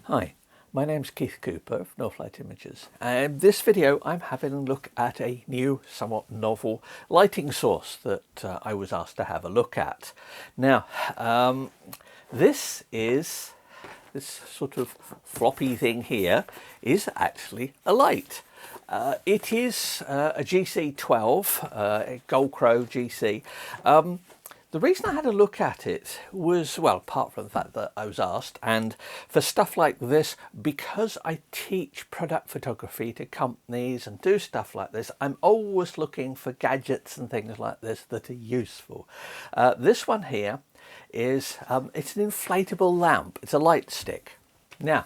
Hi, my name's Keith Cooper of Nortlight Images, and in this video I'm having a look at a new, somewhat novel lighting source that I was asked to have a look at. Now, this sort of floppy thing here is actually a light. It is a GC12, a Gold Crow GC. The reason I had a look at it was, well, apart from the fact that I was asked, and for stuff like this, because I teach product photography to companies and do stuff like this, I'm always looking for gadgets and things like this that are useful. This one here is, it's an inflatable lamp. It's a light stick. Now,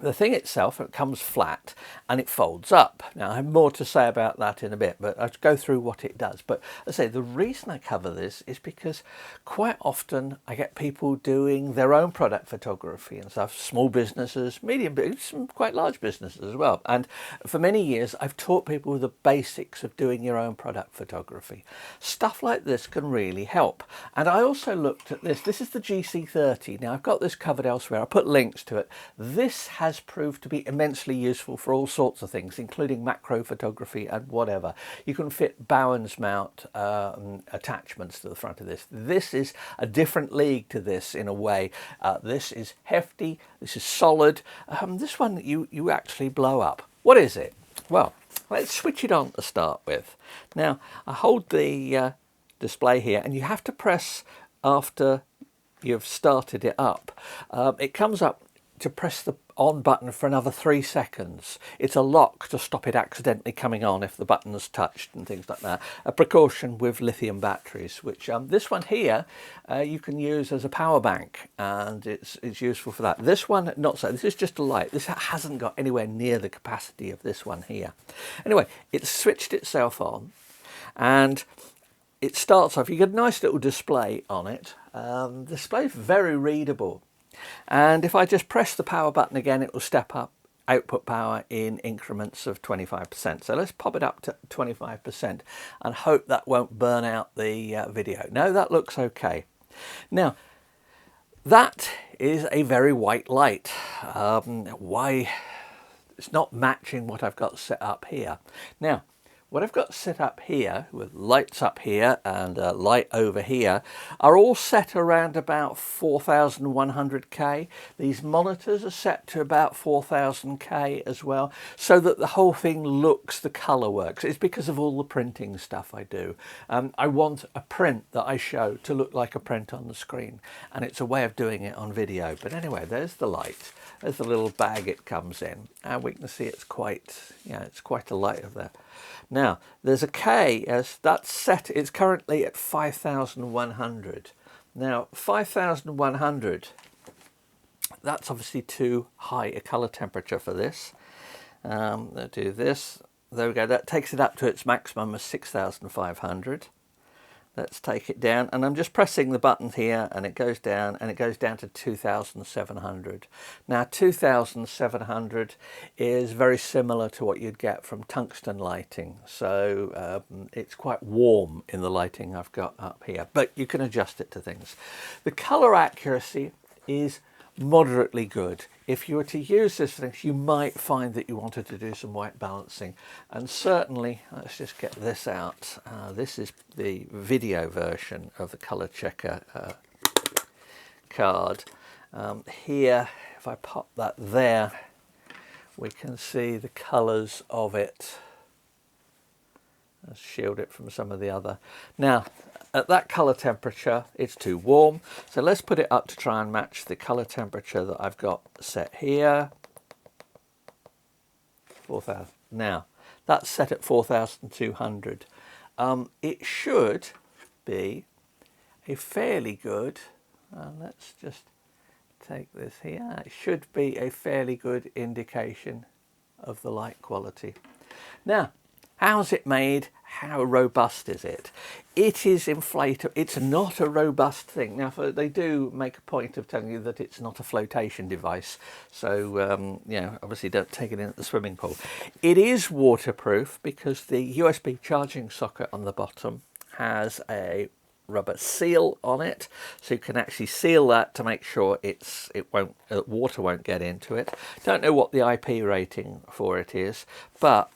the thing itself, it comes flat and it folds up. Now, I have more to say about that in a bit, but I'll go through what it does. But as I say, the reason I cover this is because quite often I get people doing their own product photography and stuff, small businesses, medium, some quite large businesses as well. And for many years, I've taught people the basics of doing your own product photography. Stuff like this can really help. And I also looked at this. This is the GC30. Now, I've got this covered elsewhere. I'll put links to it. This has proved to be immensely useful for all sorts of things, including macro photography and whatever. You can fit Bowen's mount attachments to the front of this. This is a different league to this in a way. This is hefty, this is solid. This one you actually blow up. What is it? Well, let's switch it on to start with. Now, I hold the display here, and you have to press after you've started it up. It comes up to press the on button for another 3 seconds. It's a lock to stop it accidentally coming on if the button's touched and things like that. A precaution with lithium batteries, which this one here you can use as a power bank, and it's useful for that. This one, not so. This is just a light. This hasn't got anywhere near the capacity of this one here. Anyway, it's switched itself on, and it starts off. You get a nice little display on it. The display is very readable. And if I just press the power button again, it will step up output power in increments of 25%. So let's pop it up to 25% and hope that won't burn out the video. No, that looks okay. Now, that is a very white light. Why? It's not matching what I've got set up here. Now, what I've got set up here, with lights up here and a light over here, are all set around about 4100K. These monitors are set to about 4000K as well, so that the whole thing looks, the colour works. It's because of all the printing stuff I do. I want a print that I show to look like a print on the screen, and it's a way of doing it on video. But anyway, there's the light. There's the little bag it comes in, and we can see it's quite, it's quite a light of that. Now, there's a K, as that's set, it's currently at 5100. Now, 5100, that's obviously too high a colour temperature for this. I'll do this, there we go, that takes it up to its maximum of 6500. Let's take it down, and I'm just pressing the button here, and it goes down, and it goes down to 2700. Now, 2700 is very similar to what you'd get from tungsten lighting, so it's quite warm in the lighting I've got up here, but you can adjust it to things. The colour accuracy is moderately good. If you were to use this thing, you might find that you wanted to do some white balancing, and certainly, let's just get this out. This is the video version of the color checker card. Here, if I pop that there, we can see the colors of it. Let's shield it from some of the other. Now, at that colour temperature, it's too warm. So let's put it up to try and match the colour temperature that I've got set here. 4000. Now, that's set at 4200. It should be a fairly good, let's just take this here. It should be a fairly good indication of the light quality. Now, how's it made? How robust is it? It is inflatable. It's not a robust thing. Now, they do make a point of telling you that it's not a flotation device. So, obviously don't take it in at the swimming pool. It is waterproof because the USB charging socket on the bottom has a rubber seal on it, so you can actually seal that to make sure water won't get into it. Don't know what the IP rating for it is, but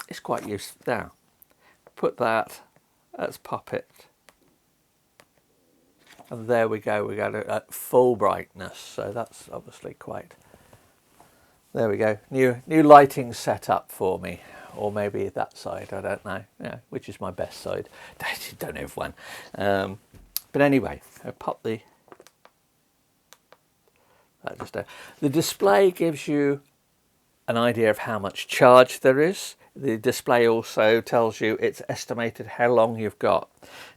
it's quite useful. Now, put that, let's pop it, and there we go. We got it at full brightness, so that's obviously quite. There we go. New lighting setup for me. Or maybe that side, I don't know. Yeah, which is my best side. Don't have one. But anyway, I pop the. The display gives you an idea of how much charge there is. The display also tells you it's estimated how long you've got.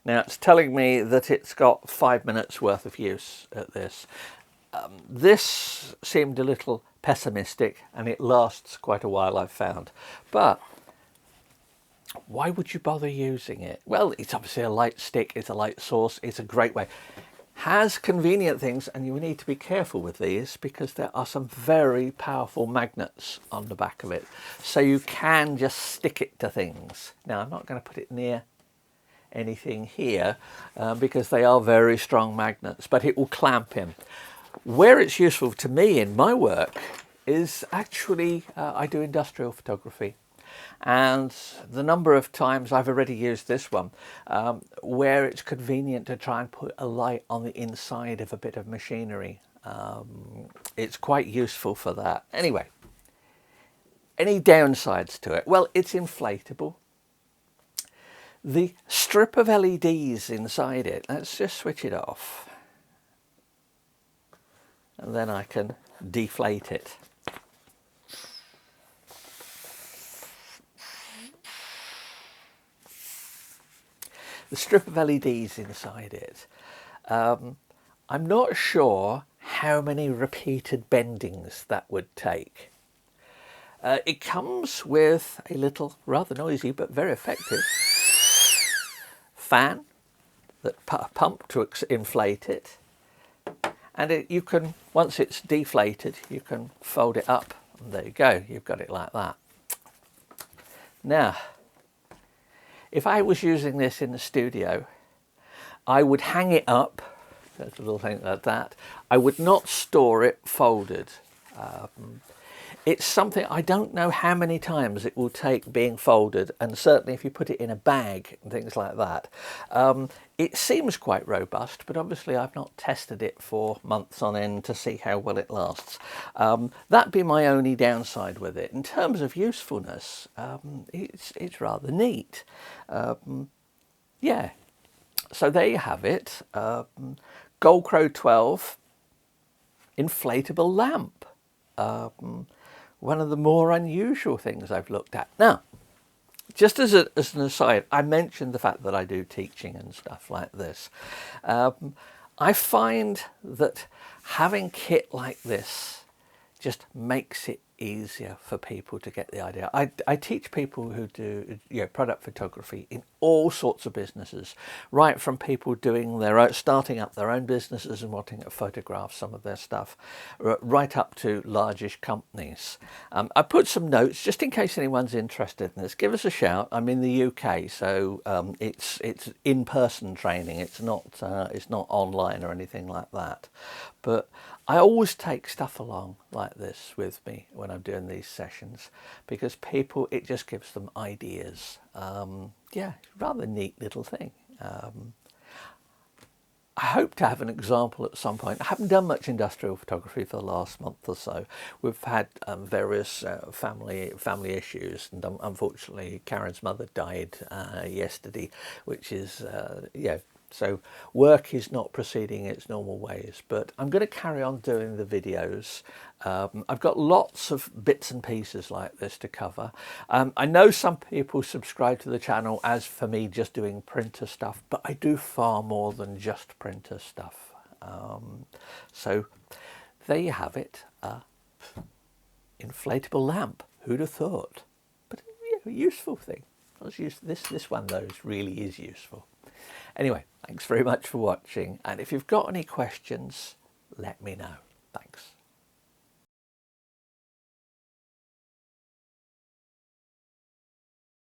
Now it's telling me that it's got 5 minutes worth of use at this. This seemed a little pessimistic, and it lasts quite a while, I've found. But why would you bother using it? Well, it's obviously a light stick, it's a light source, it's a great way. Has convenient things, and you need to be careful with these because there are some very powerful magnets on the back of it. So you can just stick it to things. Now, I'm not going to put it near anything here because they are very strong magnets, but it will clamp in. Where it's useful to me in my work is actually, I do industrial photography. And the number of times I've already used this one where it's convenient to try and put a light on the inside of a bit of machinery. It's quite useful for that. Anyway, any downsides to it? Well, it's inflatable. The strip of LEDs inside it, let's just switch it off. And then I can deflate it. The strip of LEDs inside it, I'm not sure how many repeated bendings that would take. It comes with a little, rather noisy but very effective fan that pump to inflate it. And you can, once it's deflated, you can fold it up, and there you go, you've got it like that. Now, if I was using this in the studio, I would hang it up, there's a little thing like that. I would not store it folded. It's something, I don't know how many times it will take being folded, and certainly if you put it in a bag and things like that. It seems quite robust, but obviously I've not tested it for months on end to see how well it lasts. That'd be my only downside with it. In terms of usefulness, it's rather neat. Yeah, so there you have it. Gold Crow 12 inflatable lamp. One of the more unusual things I've looked at. Now, just as an aside, I mentioned the fact that I do teaching and stuff like this. I find that having kit like this just makes it easier for people to get the idea. I teach people who do product photography in all sorts of businesses, right from people doing starting up their own businesses and wanting to photograph some of their stuff, right up to largish companies. I put some notes just in case anyone's interested in this. Give us a shout. I'm in the UK, so it's in-person training. It's not online or anything like that. But I always take stuff along like this with me when I'm doing these sessions because people, it just gives them ideas. Yeah, rather neat little thing. I hope to have an example at some point. I haven't done much industrial photography for the last month or so. We've had various family issues, and unfortunately Karen's mother died yesterday, which is, so work is not proceeding its normal ways, but I'm going to carry on doing the videos. I've got lots of bits and pieces like this to cover. I know some people subscribe to the channel as for me just doing printer stuff, but I do far more than just printer stuff. So there you have it. Inflatable lamp. Who'd have thought? But yeah, a useful thing. This one though really is useful. Anyway, thanks very much for watching, and if you've got any questions, let me know. Thanks.